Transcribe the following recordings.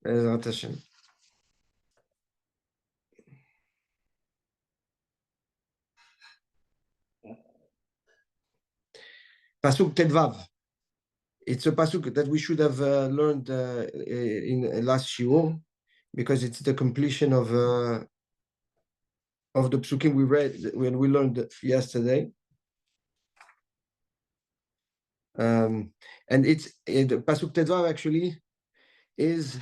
בעזרת השם. Pasuk Tedvav. It's a pasuk that we should have learned in last shiur, because it's the completion of the psukim we read when we learned yesterday. And it's the pasuk Tedvav actually is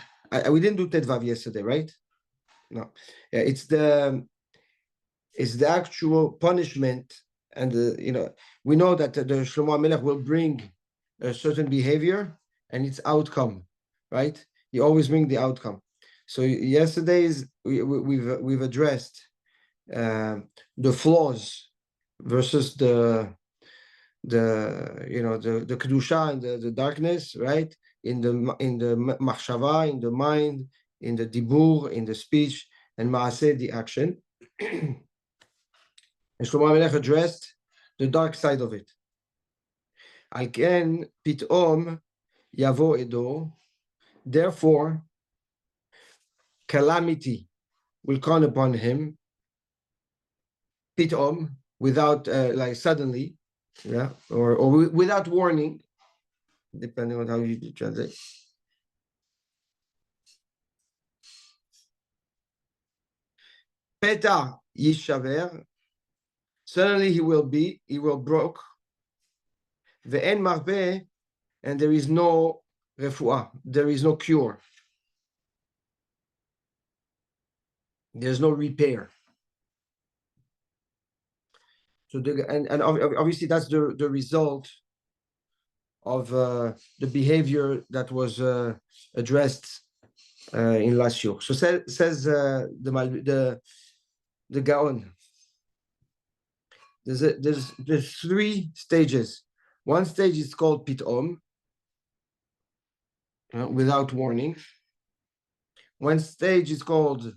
we didn't do Tedvav yesterday, right? No, yeah, it's the actual punishment, and we know that the Shlomo HaMelech will bring a certain behavior and its outcome, right? He always brings the outcome. So yesterday's we've addressed the flaws versus the kedusha and the darkness, right? In the machshava, in the mind, in the dibur, in the speech, and maaseh, the action. And Shlomo HaMelech addressed the dark side of it. Al ken pitom yavo edo. Therefore, calamity will come upon him. Pitom, without like suddenly, yeah, or without warning, depending on how you translate. Peta yishaver. Suddenly he will broke. Ve'en marpeh, and there is no refuah, there is no cure. There's no repair. So and obviously that's the result of the behavior that was addressed in last year. So says the Gaon. There's three stages. One stage is called pitom, without warning. One stage is called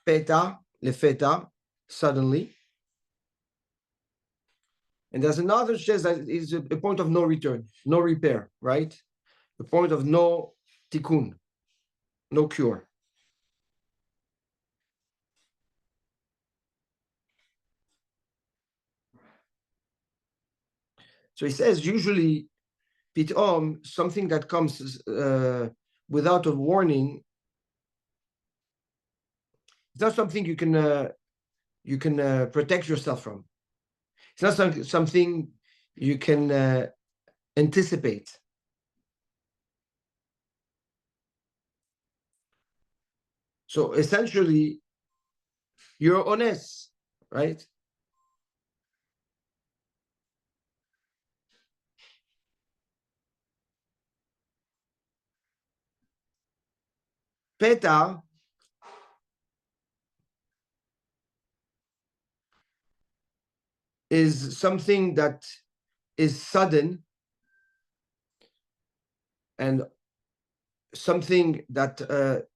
peta, lefeta, suddenly. And there's another stage that is a point of no return, no repair, right? The point of no tikkun, no cure. So he says usually pitom, something that comes without a warning, it's not something you can protect yourself from. It's not something you can anticipate. So essentially, you're honest, right? Peta is something that is sudden and something that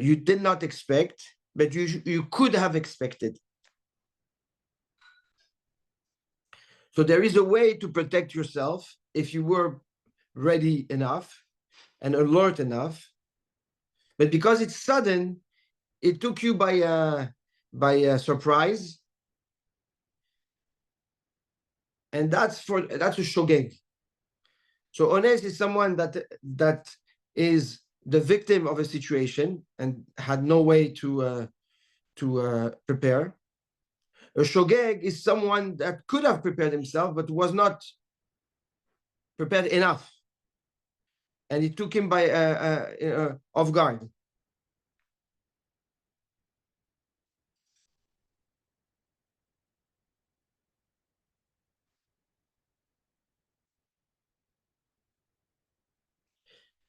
you did not expect, but you could have expected. So there is a way to protect yourself if you were ready enough and alert enough, but because it's sudden, it took you by a surprise, and that's a shogeg. So honest is someone that is the victim of a situation and had no way to prepare. A shogeg is someone that could have prepared himself but was not prepared enough, and it took him by off guard.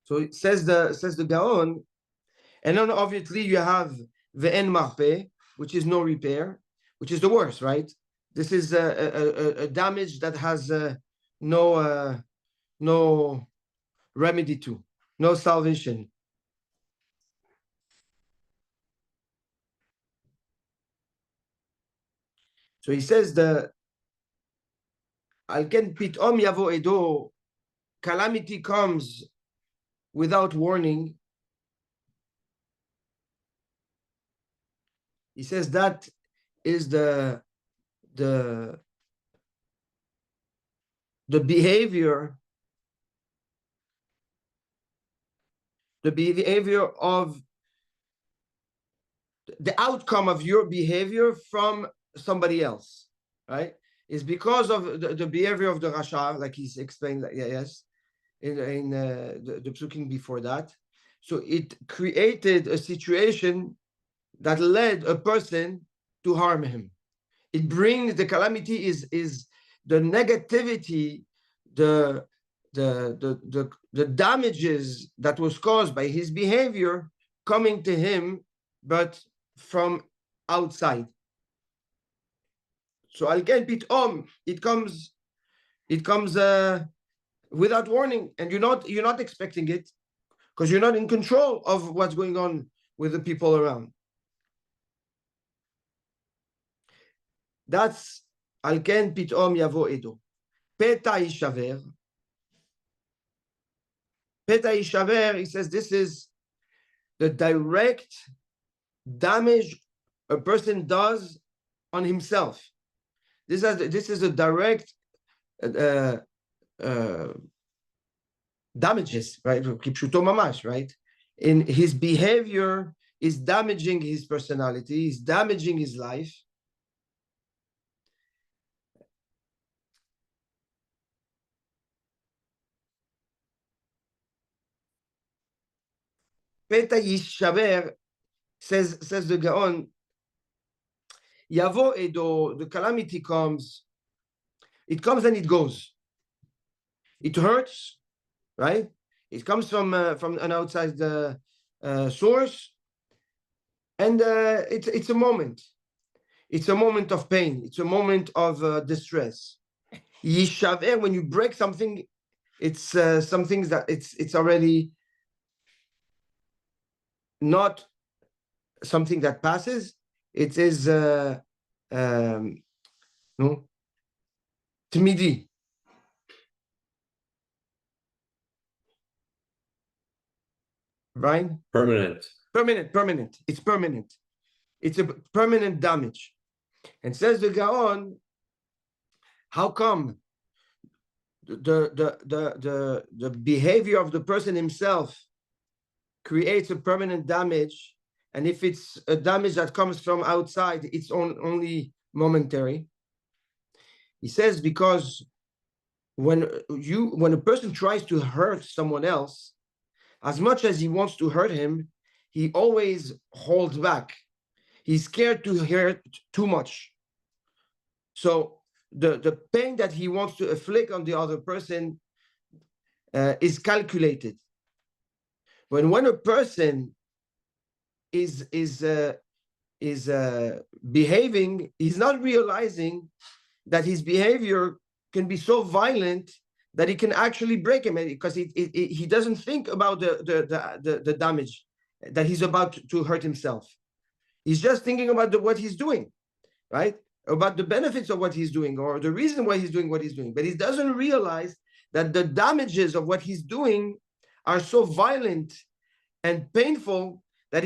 So it says the Gaon, and then obviously you have ve'en marpeh, which is no repair, which is the worst, right? This is a damage that has no remedy to, no salvation. So he says al ken pitom yavo edo, calamity comes without warning, he says that is the behavior of the outcome of your behavior from somebody else, right? Is because of the behavior of the Rasha, like he's explained, yes, in the psukim before that. So it created a situation that led a person to harm him. It brings the calamity is the negativity, the damages that was caused by his behavior coming to him, but from outside. So again, it comes without warning, and you're not expecting it because you're not in control of what's going on with the people around. That's על כן פתאום יבוא עדו. פתע יישבר. פתע יישבר, he says this is the direct damage a person does on himself. This is a direct damages, right? כפשוטו ממש, right? In his behavior is damaging his personality, is damaging his life. פתע יישבר, says the Gaon, יבוא עדו, the calamity comes, it comes and it goes. It hurts, right? It comes from an outside source, and it's a moment. It's a moment of pain. It's a moment of distress. Yishaver, when you break something, it's something that it's already not something that passes. It is no tmidi. Right? Permanent. It's permanent. It's a permanent damage. And says the Gaon, how come the behavior of the person himself creates a permanent damage, and if it's a damage that comes from outside, it's only momentary? He says because when a person tries to hurt someone else, as much as he wants to hurt him, he always holds back. He's scared to hurt too much. So the pain that he wants to inflict on the other person is calculated. When a person is behaving, he's not realizing that his behavior can be so violent that it can actually break him, because he doesn't think about the damage that he's about to hurt himself. He's just thinking about what he's doing, right? About the benefits of what he's doing, or the reason why he's doing what he's doing. But he doesn't realize that the damages of what he's doing are so violent and painful that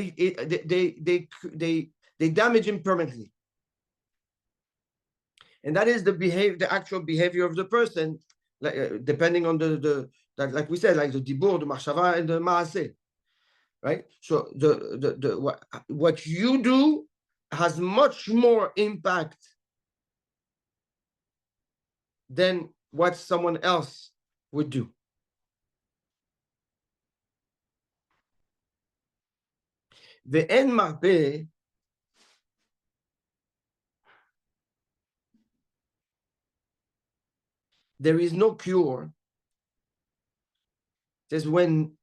they damage him permanently. And that is the actual behavior of the person, depending on like we said, like the dibur, the machshava, and the maaseh, right? So what you do has much more impact than what someone else would do. Ve'en marpeh, there is no cure. It says when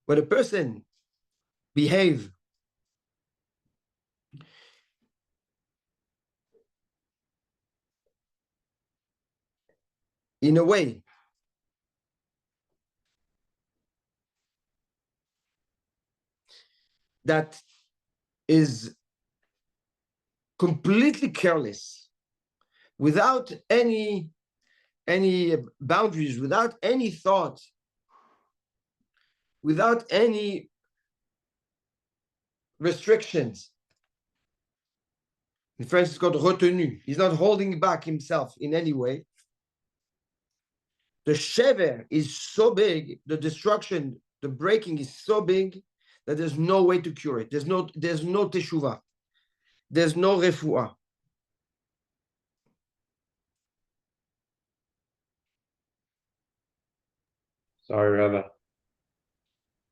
a person behave in a way that is completely careless, without any boundaries, without any thought without any restrictions. In French, it's called retenu. He's not holding back himself in any way. The shever is so big, the destruction, the breaking is so big that there's no way to cure it. There's no teshuvah. There's no refuah. Sorry, Rabbi.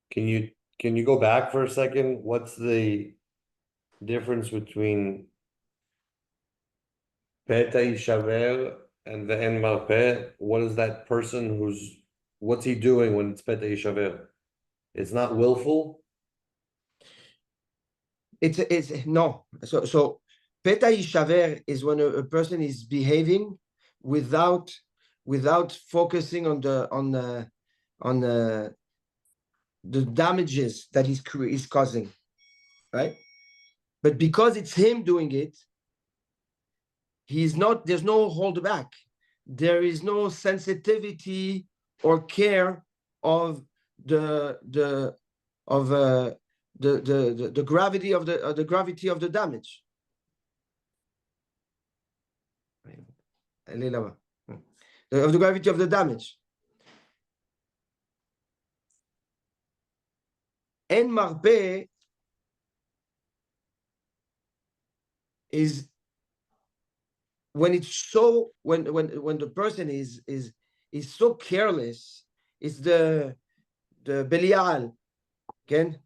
Can you go back for a second? What's the difference between Peta Shaver and the En Marpeh? What is that person what's he doing when it's Peta Shaver? It's not willful. It's no. So Peta Shaver is when a person is behaving without focusing on the damages that he's causing, right? But because it's him doing it, there's no hold back. There is no sensitivity or care of the gravity of the damage. Of the gravity of the damage. En marpe is when the person is so careless. It's the Belial, again.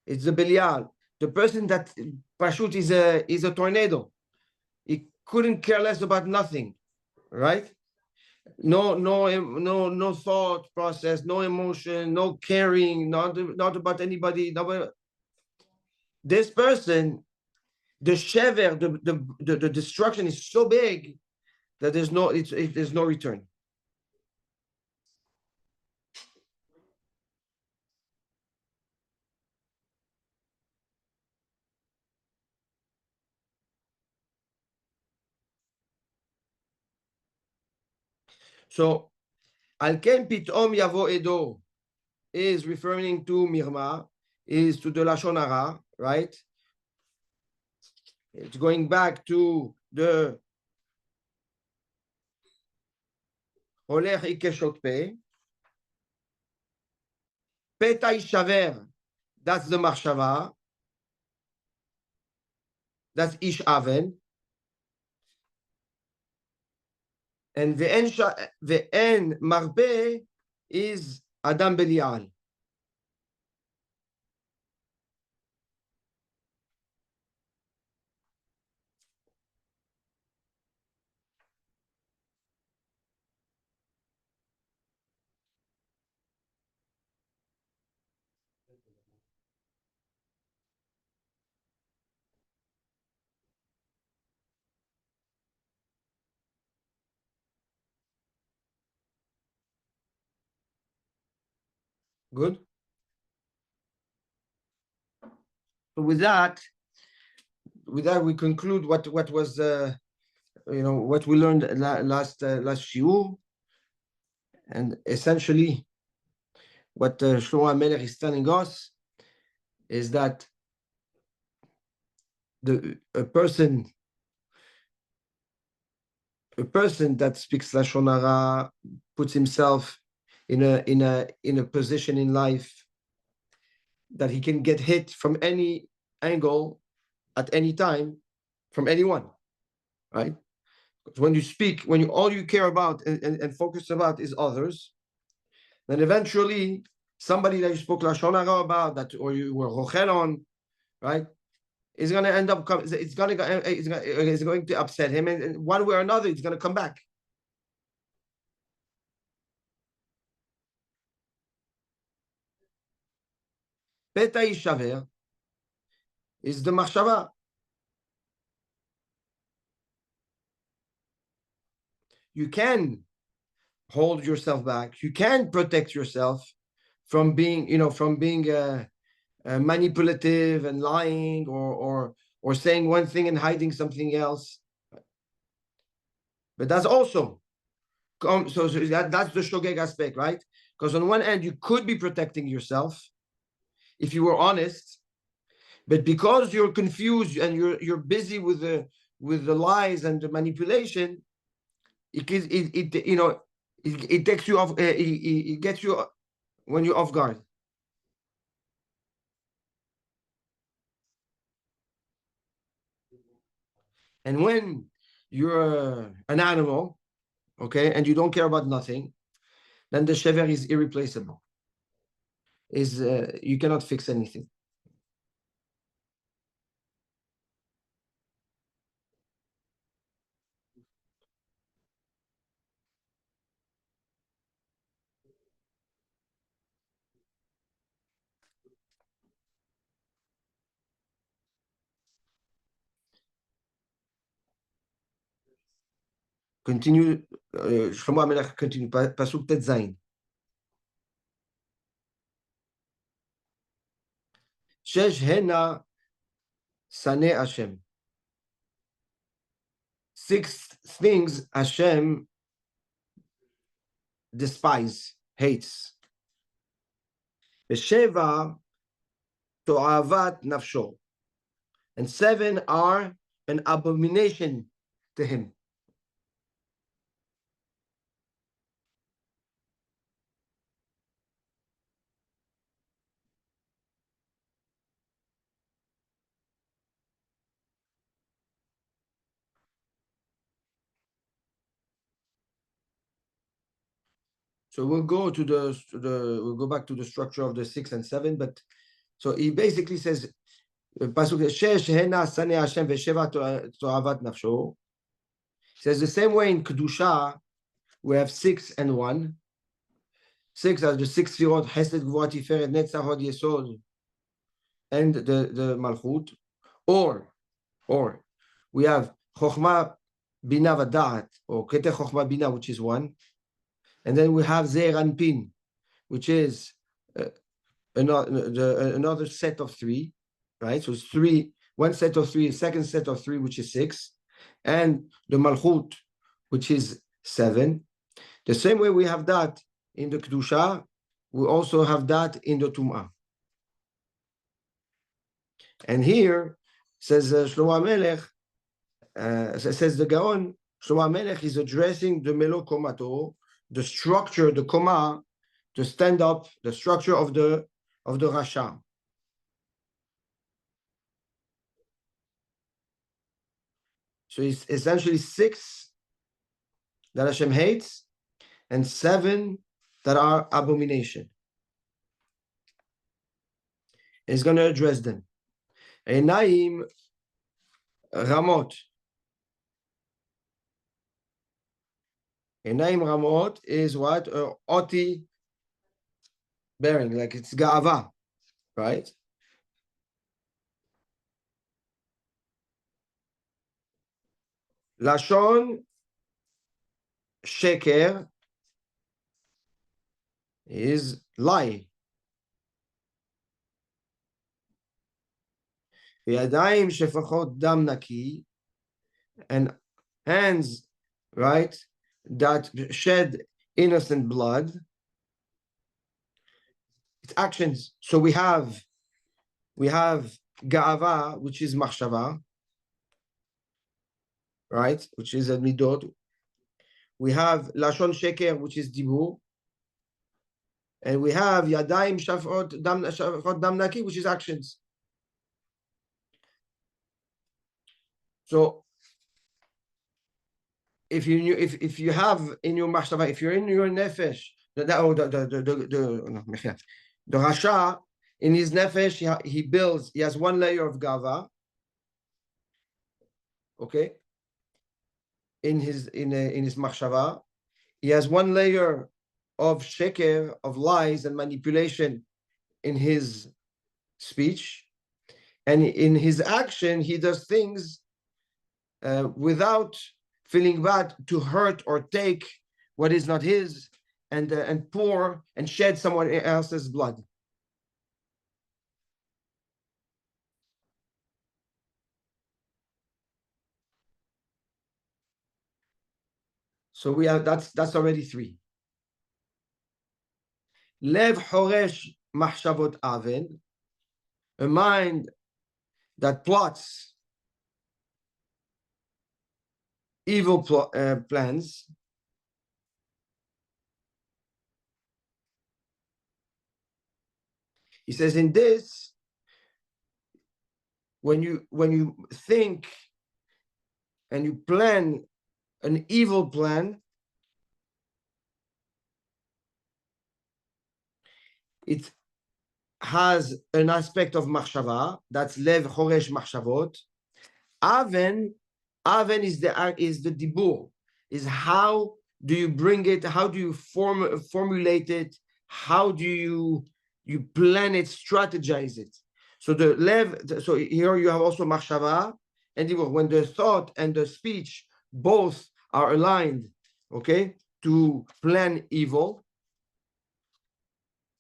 It's the Belial. The person that Pashut is a tornado. He couldn't care less about nothing, right? No thought process, no emotion, no caring, not about anybody. This person, the shever, the destruction is so big that there's no return. So, al ken pitom yavo edo is referring to mirma, is to the lashon hara, right? It's going back to the holech ikeshot pe. Peta shaver, that's the machshava. That's ish aven. And ve'en marbe is Adam Belial. Good. So with that, we conclude what was what we learned last shiur, and essentially what Shlomo HaMelech is telling us is that a person that speaks lashon hara puts himself in a position in life that he can get hit from any angle at any time from anyone, right? Because when you speak, all you care about and focus about is others, then eventually somebody that you spoke lashon hara about, that or you were rochel on, right, is going to end up. It's going to upset him, and one way or another, it's going to come back. Peta Yishaver is the machshava. You can hold yourself back. You can protect yourself from being, manipulative and lying, or saying one thing and hiding something else. But that's also that's the shogeg aspect, right? Because on one hand, you could be protecting yourself if you were honest, but because you're confused and you're busy with the lies and the manipulation, it you know it takes you off. It gets you when you're off guard. And when you're an animal, okay, and you don't care about nothing, then the shever is irreplaceable. Is you cannot fix anything. Continue, Shlomo HaMelech continue, pasuk tet zayin. Shesh hena sane Hashem. 6 things Hashem despise, hates. Sheva to'avat nafsho. And 7 are an abomination to him. So we'll go to we'll go back to the structure of the 6 and 7, but so he basically says, pasuk shesh hena sane Hashem vesheva to'avat nafsho. He says the same way in kedusha we have 6 and 1. 6 are the 6 sfirot, Hesed, Gvura, Tiferet, Netzach, Hod, Yesod, and the Malchut. Or we have Chochma, Bina, V'Da'at, or Ketech Chochma, Bina, which is 1. And then we have Zeir Anpin, which is another set of 3, right? So it's 3, one set of 3, a second set of 3, which is 6, and the Malchut, which is 7. The same way we have that in the Kedusha, we also have that in the Tum'ah. And here, says Shlomo HaMelech, says the Gaon, Shlomo HaMelech is addressing the Melo Komato, the structure, the Koma, to stand up, the structure of the Rasha. So it's essentially 6 that Hashem hates, and 7 that are abomination. And he's going to address them. Enaim Ramot. Enaim Ramot is what? Oti bearing, like it's Ga'ava, right? Lashon Sheker is lie. Yadayim Shefachot Dam Naki, and hands, right, that shed innocent blood. It's actions. So we have Ga'ava, which is Machshava, right, which is a midot. We have Lashon Sheker, which is Dibur. And we have Yadayim Shafot Dam Naki, which is actions. So if you have in your machshava, if you're in your nefesh, the Rasha, in his nefesh, he has 1 layer of gava, okay, in his machshava, he has 1 layer of sheker, of lies and manipulation in his speech, and in his action he does things without feeling bad to hurt or take what is not his, and pour and shed someone else's blood. So we have that's already 3. Lev choresh machshavot aven, a mind that plots evil plans. He says in this, when you think and you plan an evil plan, it has an aspect of machshava, that's lev choresh machshavot. Aven is the dibur, is how do you bring it, how do you formulate it, how do you plan it, strategize it. So the lev, so here you have also machshava and dibur. When the thought and the speech both are aligned, okay, to plan evil,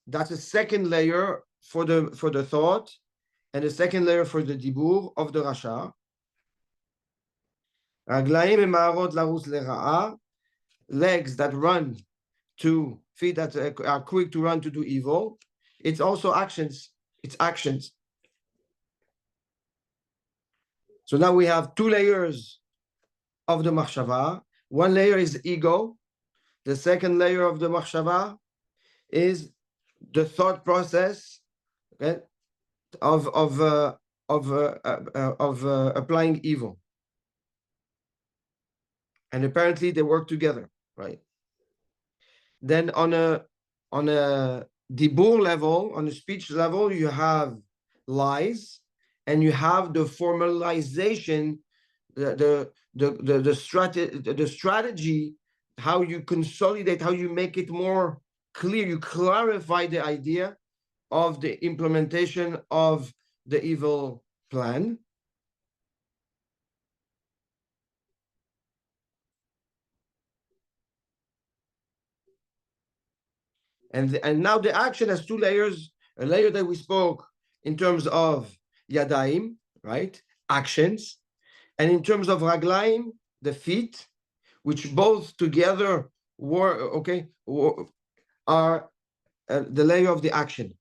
that's a second layer for the thought, and a second layer for the dibur of the rasha. רגליים ממהרות לרוץ לרעה, legs that run to, feet that are quick to run to do evil. It's also actions. It's actions. So now we have two layers of the machshava. One layer is ego. The second layer of the machshava is the thought process, okay, of applying evil. And apparently they work together, right? Then on a dibur level, on a speech level, you have lies, and you have the formalization, the strategy, how you consolidate, how you make it more clear, you clarify the idea of the implementation of the evil plan. And now the action has two layers, a layer that we spoke in terms of yadaim, right? Actions. And in terms of raglaim, the feet, which both together are the layer of the action.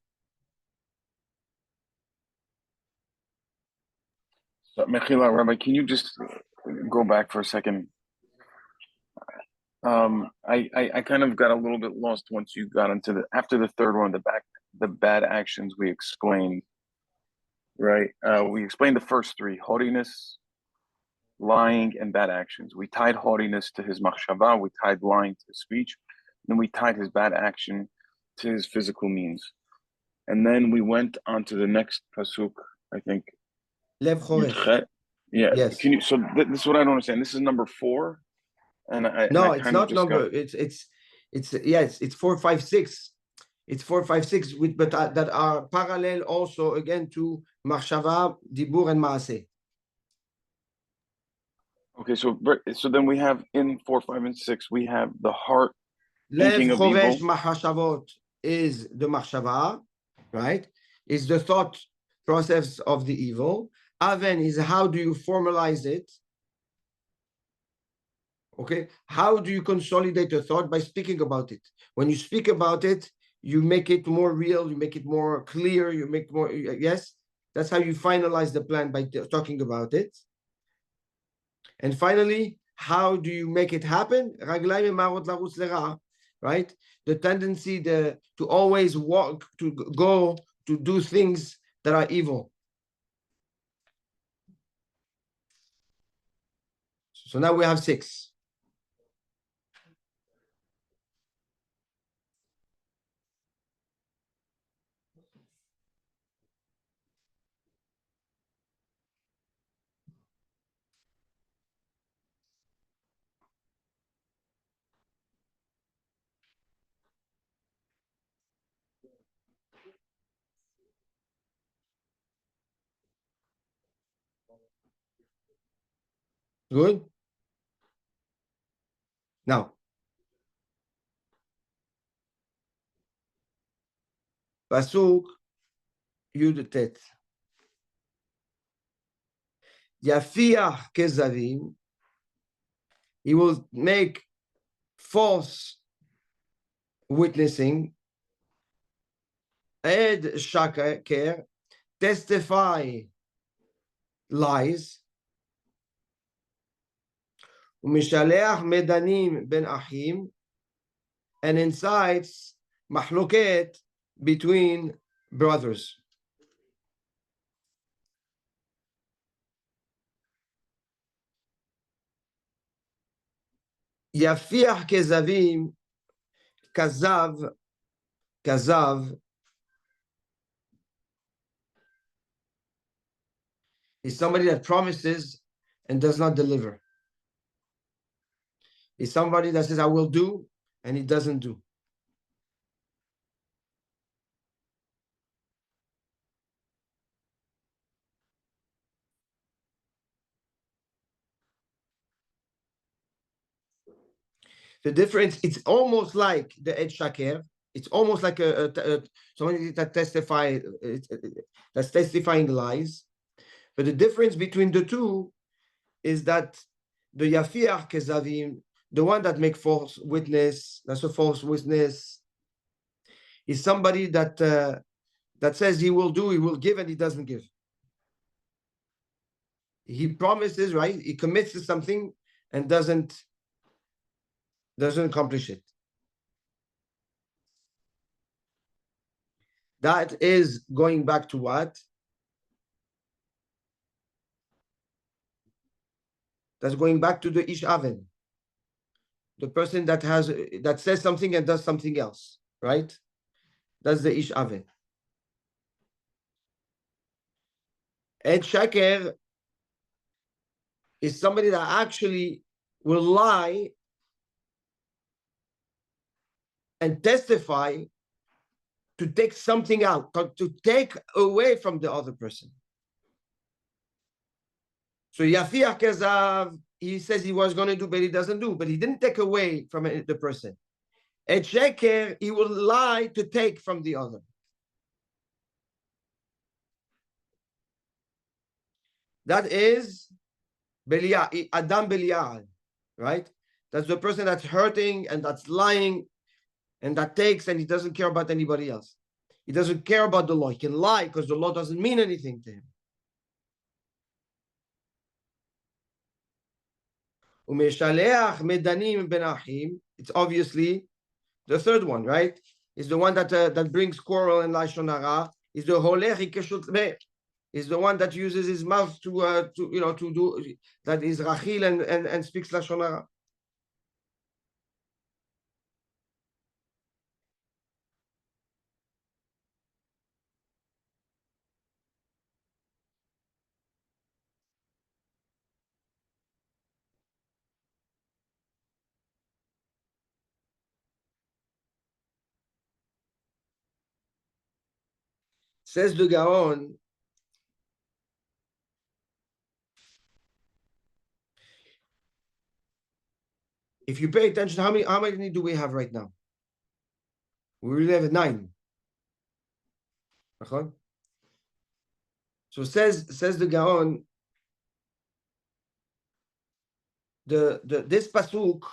So, Mechila, Rabbi, can you just go back for a second? I kind of got a little bit lost once you got into after the third one, the bad actions we explained, right? We explained the first three: haughtiness, lying, and bad actions. We tied haughtiness to his machshava, we tied lying to his speech, then we tied his bad action to his physical means. And then we went on to the next pasuk, I think. Lev choresh. Yeah. Yes. Can you? So this is what I don't understand. This is number 4, and no, it's not number. It's 4, 5, 6. It's 4, 5, 6, but that are parallel also again to machshava, dibur, and maaseh. Okay, so then we have in 4, 5, and 6 we have the heart Lev thinking of choresh evil. machshavot is the machshava, right? Is the thought process of the evil. Aven is how do you formalize it? Okay, how do you consolidate a thought? By speaking about it. When you speak about it, you make it more real, you make it more clear, you make more, yes, that's how you finalize the plan, by talking about it. And finally, how do you make it happen? Right? The tendency to always walk, to go, to do things that are evil. So now we have 6. Good? Now, Pasuk Yud Tet. Yafiach kezavim. He will make false witnessing. Ed shaker testify lies. ומשלח מדנים בין אחים, and incites מחלוקת between brothers. יפיח כזבים, כזב is somebody that promises and does not deliver. Is somebody that says, I will do, and he doesn't do. The difference, it's almost like the Ed Shaker. It's almost like somebody that that's testifying lies. But the difference between the two is that the Yafiach Kezavim, the one that make false witness, that's a false witness, is somebody that that says he will do, he will give, and he doesn't give. He promises, right? He commits to something and doesn't accomplish it. That is going back to what? That's going back to the Ish Aven, the person that says something and does something else, right? That's the Ish Aven. Ed Shaker is somebody that actually will lie and testify to take something out, to take away from the other person. So Yafiach Kezav, he says he was going to do, but he doesn't do, but he didn't take away from the person. Ed Sheker, he will lie to take from the other. That is Adam Belial, right? That's the person that's hurting and that's lying and that takes, and he doesn't care about anybody else. He doesn't care about the law. He can lie because the law doesn't mean anything to him. It's obviously the third one, right? Is the one that brings quarrel and lashon hara. Is the holech keshut, is the one that uses his mouth to do that is rachil and speaks lashon hara. Says the Gaon, if you pay attention, how many do we have right now? We really have 9. So says the Gaon, this pasuk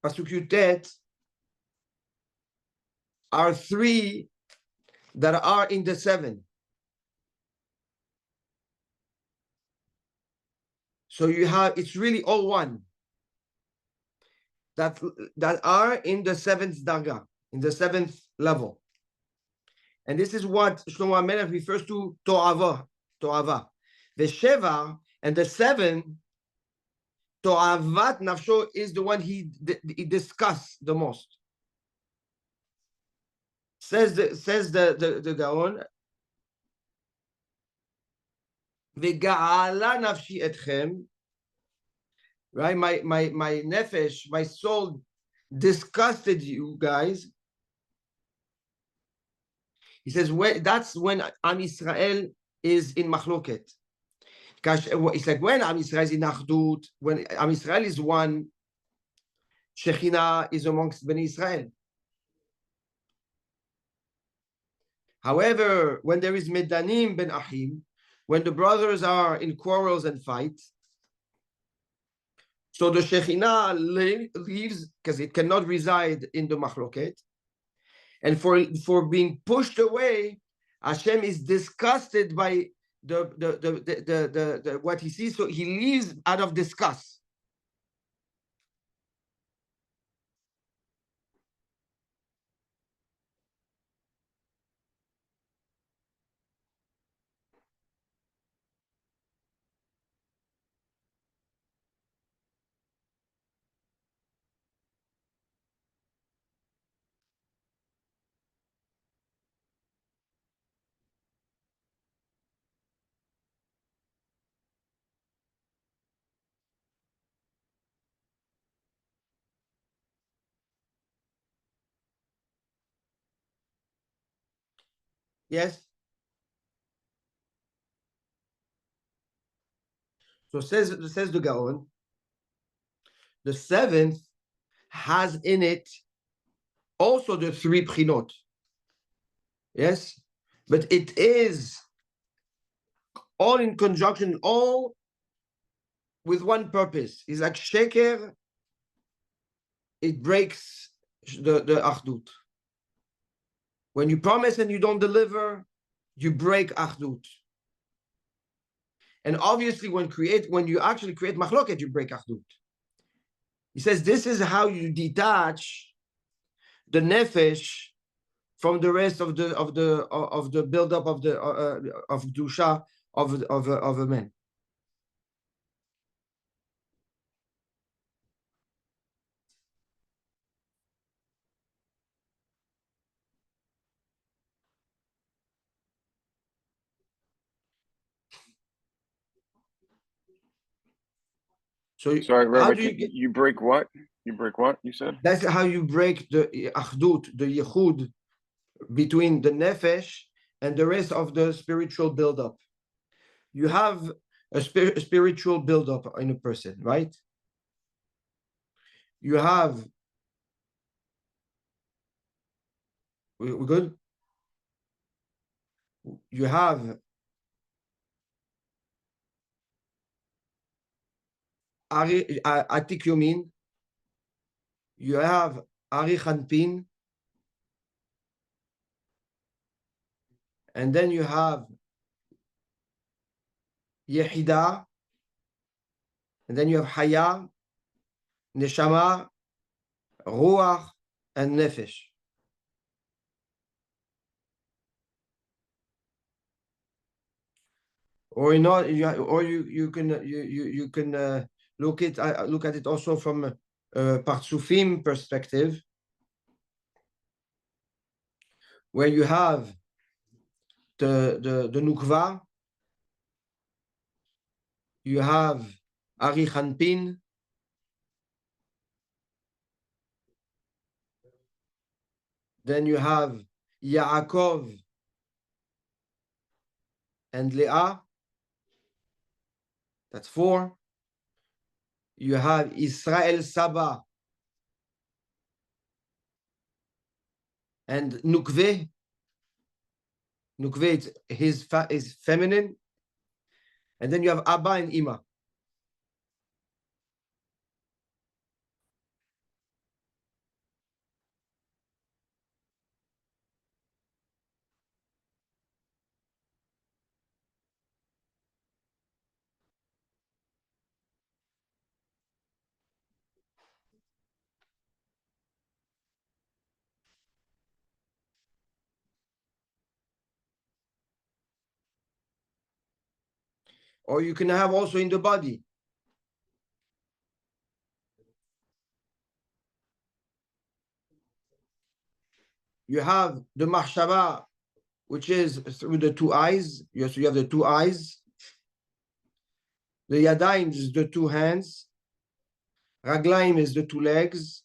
Yutet, are 3 that are in the 7. So you have, it's really all 1 that are in the 7th darga, in the 7th level. And this is what Shlomo HaMelech refers to to'ava. The Sheva and the 7, to'avat nafsho, is the one he discussed the most. Says the Gaon, V'ga'ala nafshi etchem, right? My nefesh, my soul disgusted you guys. He says, that's when Am Yisrael is in machloket. It's like when Am Yisrael is in achdut, when Am Yisrael is one, Shekhinah is amongst Bnei Israel. However, when there is Medanim ben Achim, when the brothers are in quarrels and fights, so the Shekhinah leaves because it cannot reside in the machloket, And for being pushed away, Hashem is disgusted by the what he sees, so he leaves out of disgust. Yes. So says the Gaon, the seventh has in it also the three prinot. Yes, but it is all in conjunction, all with one purpose. It's like sheker, it breaks the achdut. When you promise and you don't deliver, you break achdut. And obviously, when you actually create machloket, you break achdut. He says this is how you detach the nefesh from the rest of the buildup of dusha of a man. So Sorry, how Rabbi, do you get? you break what? You break what? You said? That's how you break the achdut, the yichud between the nefesh and the rest of the spiritual buildup. You have a spiritual buildup in a person, right? You have. We're good. You have Atik Yomin. You have Ari Khanpin. And then you have Yehida. And then you have Haya, Neshama, Ruach, and Nefesh. Or you can look at it also from a Partsufim perspective, where you have the Nukva, you have Ari Khanpin, then you have Yaakov and Leah, that's 4. You have Israel Saba and Nukve. Nukve is feminine. And then you have Abba and Ima. Or you can have also in the body. You have the Mahshaba, which is through the 2 eyes. Yes, you have the 2 eyes. The Yadayim is the 2 hands. Raglaim is the 2 legs.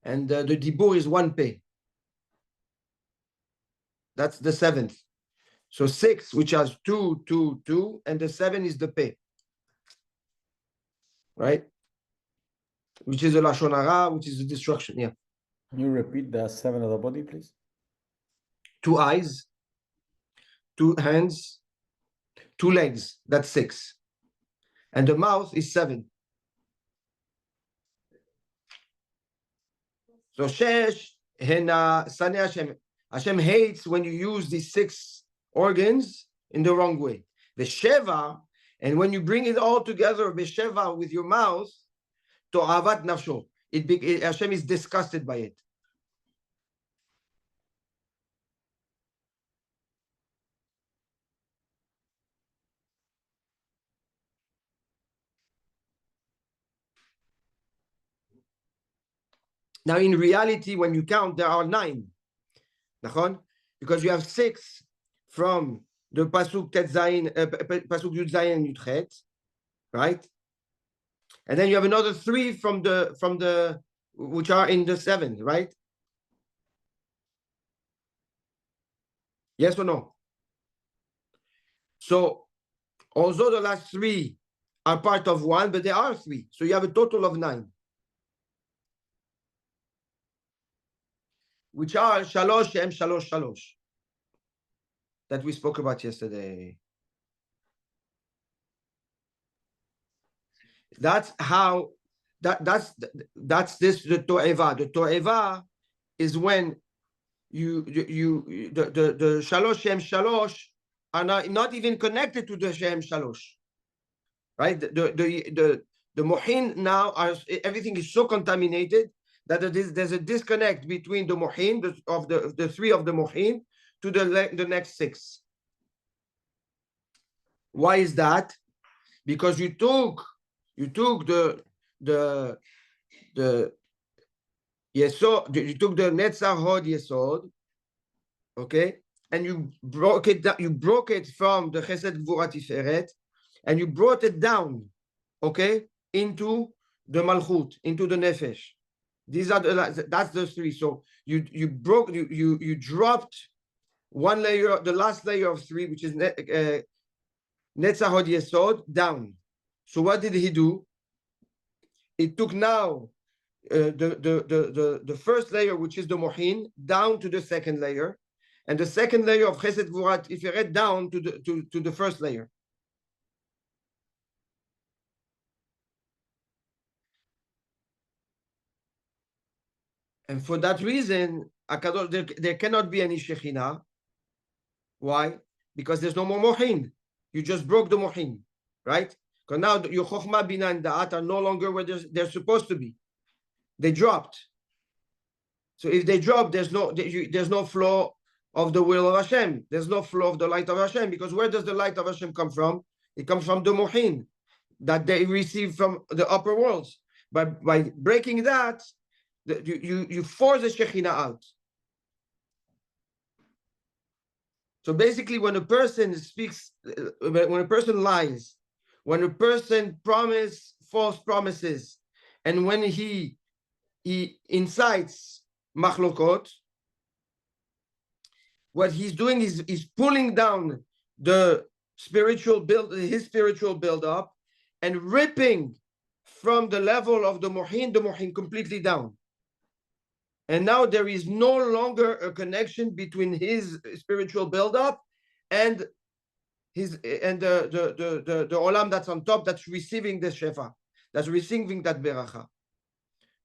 And the Dibur is 1 pay. That's the 7th. So 6, which has 2, 2, 2, and the 7 is the pay. Right? Which is the Lashon Hara, which is the destruction. Yeah. Can you repeat the 7 of the body, please? 2 eyes, 2 hands, 2 legs. That's 6. And the mouth is 7. So Shesh Sane Hashem. Hashem hates when you use these 6 organs in the wrong way. The Sheva, and when you bring it all together, Besheva, with your mouth, To'avat Nafsho. Hashem is disgusted by it. Now, in reality, when you count, there are 9. Because you have 6 from the Pasuk Tet Zayin, Pasuk Yud Zayin and Yud Chet, right? And then you have another 3 from the which are in the 7, right? Yes or no? So, although the last 3 are part of 1, but there are 3. So you have a total of 9. Which are Shalosh Shem Shalosh Shalosh. That we spoke about yesterday. That's how that's this the To'eva. The To'eva is when the Shalosh Shem Shalosh are not even connected to the Shem Shalosh. Right? The Mohin now everything is so contaminated that there's a disconnect between the Mohin of the 3 of the Mohin to the next 6. Why is that? Because you took the Yesod, you took the Netzach Hod Yesod, okay, and you broke it down, you broke it from the Chesed Gvura Tiferet, and you brought it down, okay, into the Malchut, into the Nefesh. These are that's the 3. So you dropped one layer, the last layer of 3, which is Netzach Hod Yesod, down. So what did he do? He took now the first layer, which is the Mohin, down to the second layer, and the second layer of Chesed Gvura Tiferet down to the first layer. And for that reason, there cannot be any Shekhinah. Why? Because there's no more Mohin. You just broke the Mohin, right? Because now your Chokhmah, Bina, and Da'at are no longer where they're supposed to be. They dropped. So if they drop, there's no flow of the will of Hashem. There's no flow of the light of Hashem. Because where does the light of Hashem come from? It comes from the Mohin that they receive from the upper worlds. But by breaking that, you force the Shekhinah out. So basically, when a person speaks, when a person lies, when a person promises false promises, and when he incites machlokot, what he's doing is pulling down the his spiritual build up, and ripping from the level of the Mohin completely down. And now there is no longer a connection between his spiritual build-up and the olam that's on top, that's receiving the shefa, that's receiving that beracha.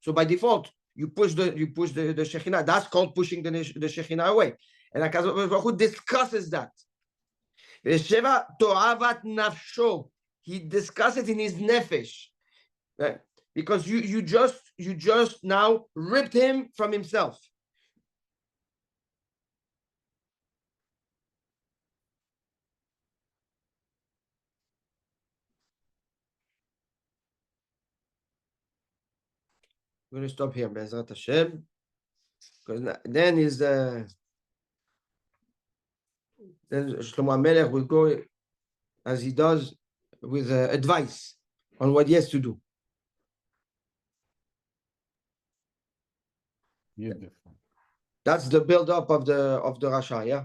So by default, you push the Shekhinah. That's called pushing the Shekhinah away. And HaKadosh Baruch Hu discusses that. Sheva to'avat nafsho. He discusses it in his nefesh. Right? Because you just now ripped him from himself. We're going to stop here, Be'ezrat Hashem, because then Shlomo HaMelech will go as he does with advice on what he has to do. Beautiful. That's the build-up of the Rasha, yeah.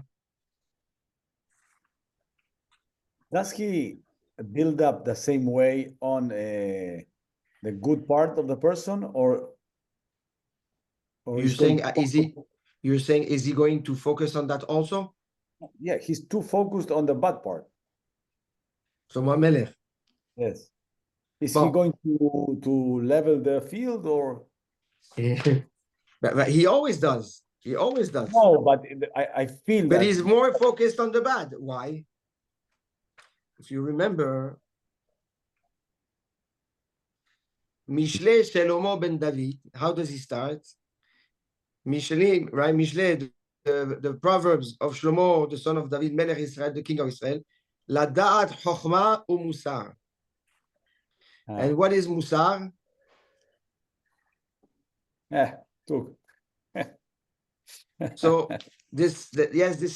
Does he build up the same way on the good part of the person, or You're saying is he going to focus on that also? Yeah, he's too focused on the bad part. Shlomo HaMelech. Yes. Is he going to level the field, or? But he always does. He always does. No, but I feel But that he's more focused on the bad. Why? If you remember, Mishlei Shlomo ben David, how does he start? Mishlei, right? Mishlei, the Proverbs of Shlomo, the son of David, Melech Israel, the king of Israel. Lada'at chokhmah u'musar. And what is musar? took. So this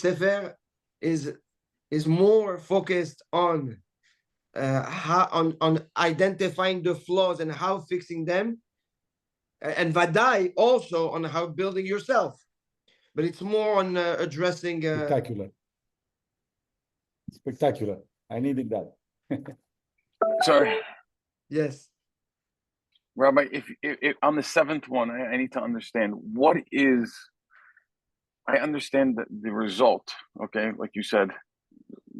sefer is more focused on how on identifying the flaws and how fixing them, and Vadai also on how building yourself. But it's more on addressing. Spectacular. I needed that. Sorry, Yes. Rabbi. If on the seventh one, I need to understand what is. I understand the result. Okay, like you said,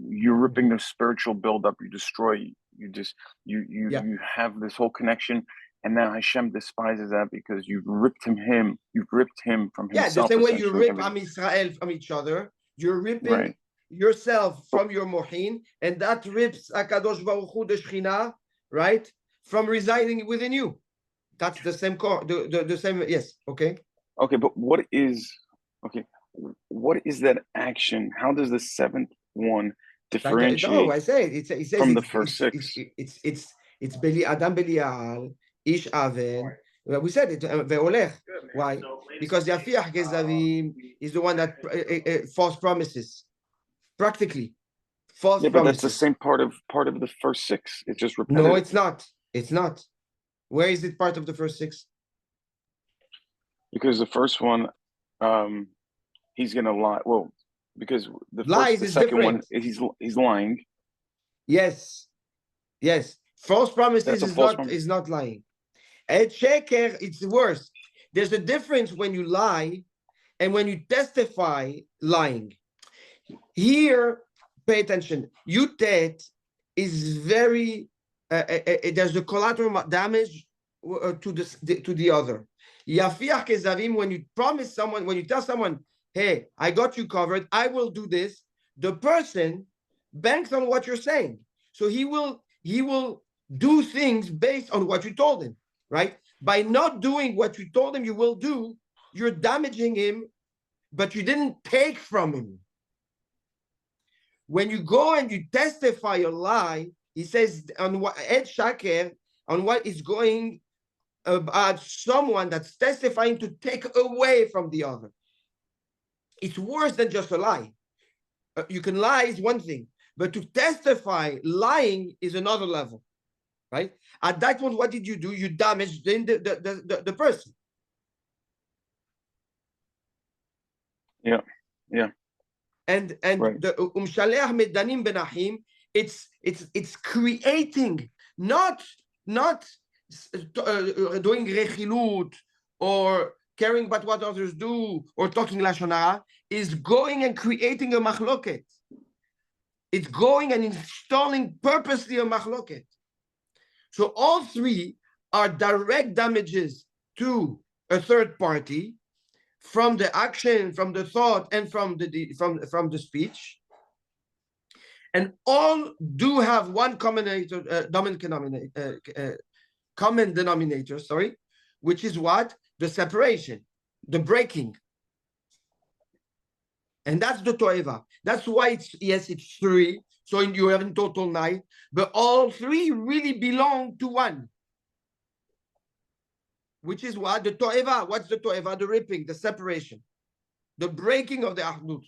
you're ripping the spiritual buildup. You destroy. You have this whole connection, and now Hashem despises that because you've ripped him. You've ripped him from himself. The same way you rip Am Israel from each other, you're ripping yourself from your mohin, and that rips Akadosh Baruch Hu, the Shekhinah, right, from residing within you. That's the same core. The same. Yes. Okay. Okay, but what is that action? How does the seventh one differentiate? No, I say it says from the first six. It's Beli Adam Belial, Ish Aven. We said it. Ve'olech. Why? Because the Afiach Gezavim is the one that false promises, practically false promises. But that's the same part of the first six. It's just repetitive. No, it's not. It's not. Where is it part of the first six? Because the first one, he's gonna lie. Well, because the second one, he's lying. Yes. False promises is not lying. At sheker, it's worse. There's a difference when you lie and when you testify lying. Here, pay attention. Yutet is very. There's the collateral damage to the other. Yafiach kezavim, when you promise someone, when you tell someone, hey, I got you covered, I will do this, the person banks on what you're saying. So he will do things based on what you told him, right? By not doing what you told him you will do, you're damaging him, but you didn't take from him. When you go and you testify a lie, he says on what Ed Shaker, on what is going about someone that's testifying to take away from the other. It's worse than just a lie. You can lie is one thing, but to testify lying is another level, right? At that point, what did you do? You damaged the person. Yeah. And right. The Umshaleach Medanim Benachim, it's creating, not doing rechilut or caring about what others do or talking lashon hara, is going and creating a machloket. It's going and installing purposely a machloket. So all three are direct damages to a third party from the action, from the thought, and from the speech, and all do have one common denominator, which is what? The separation, the breaking. And that's the toeva. That's why it's three. So you have in total 9, but all three really belong to one. Which is what? The toeva. What's the toeva? The ripping, the separation, the breaking of the achdut.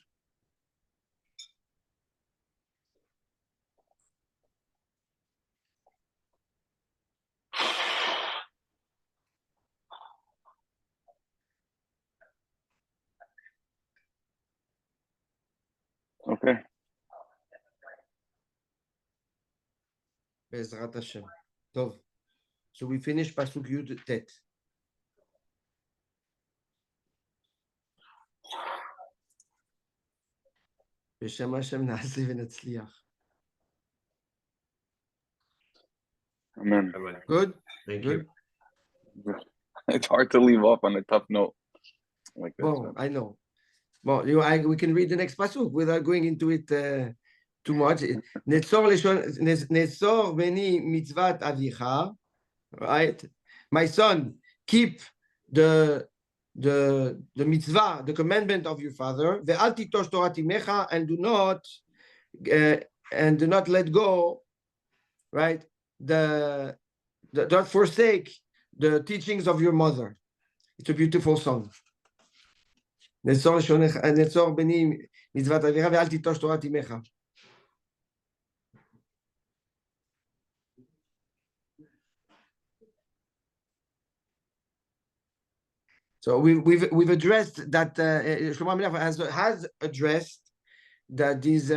Okay. Bezrat Hashem. Tov. So we finish Pasuk Yud Tet. B'Shem Hashem na'aseh v'natzliach. Amen. Good? Thank Good. you. It's hard to leave off on a tough note. Like that. Bon, I know. Bon, we can read the next pasuk without going into it too much. Netzor beni mitzvat avicha, right? My son, keep the mitzvah, the commandment of your father. Ve'al titosh Torah imecha, and do not let go, right? Don't forsake the teachings of your mother. It's a beautiful song. נצור בני מצוות אביך ואל תיטוש תורת אמך. So we've addressed that Shlomo HaMelech has addressed that these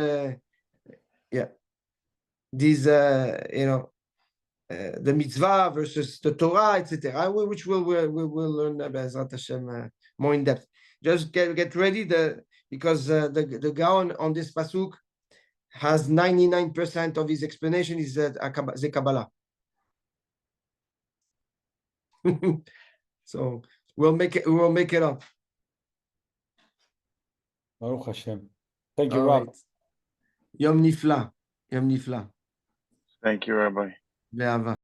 the mitzvah versus the Torah, etc., which we'll learn Be'ezrat Hashem more in depth. Just get ready because the Gaon on this pasuk has 99% of his explanation is the Kabbalah. So we'll make it up. Baruch Hashem. Thank you, All Rob. right. Yom Nifla. Yom Nifla. Thank you, Rabbi. Be'ava.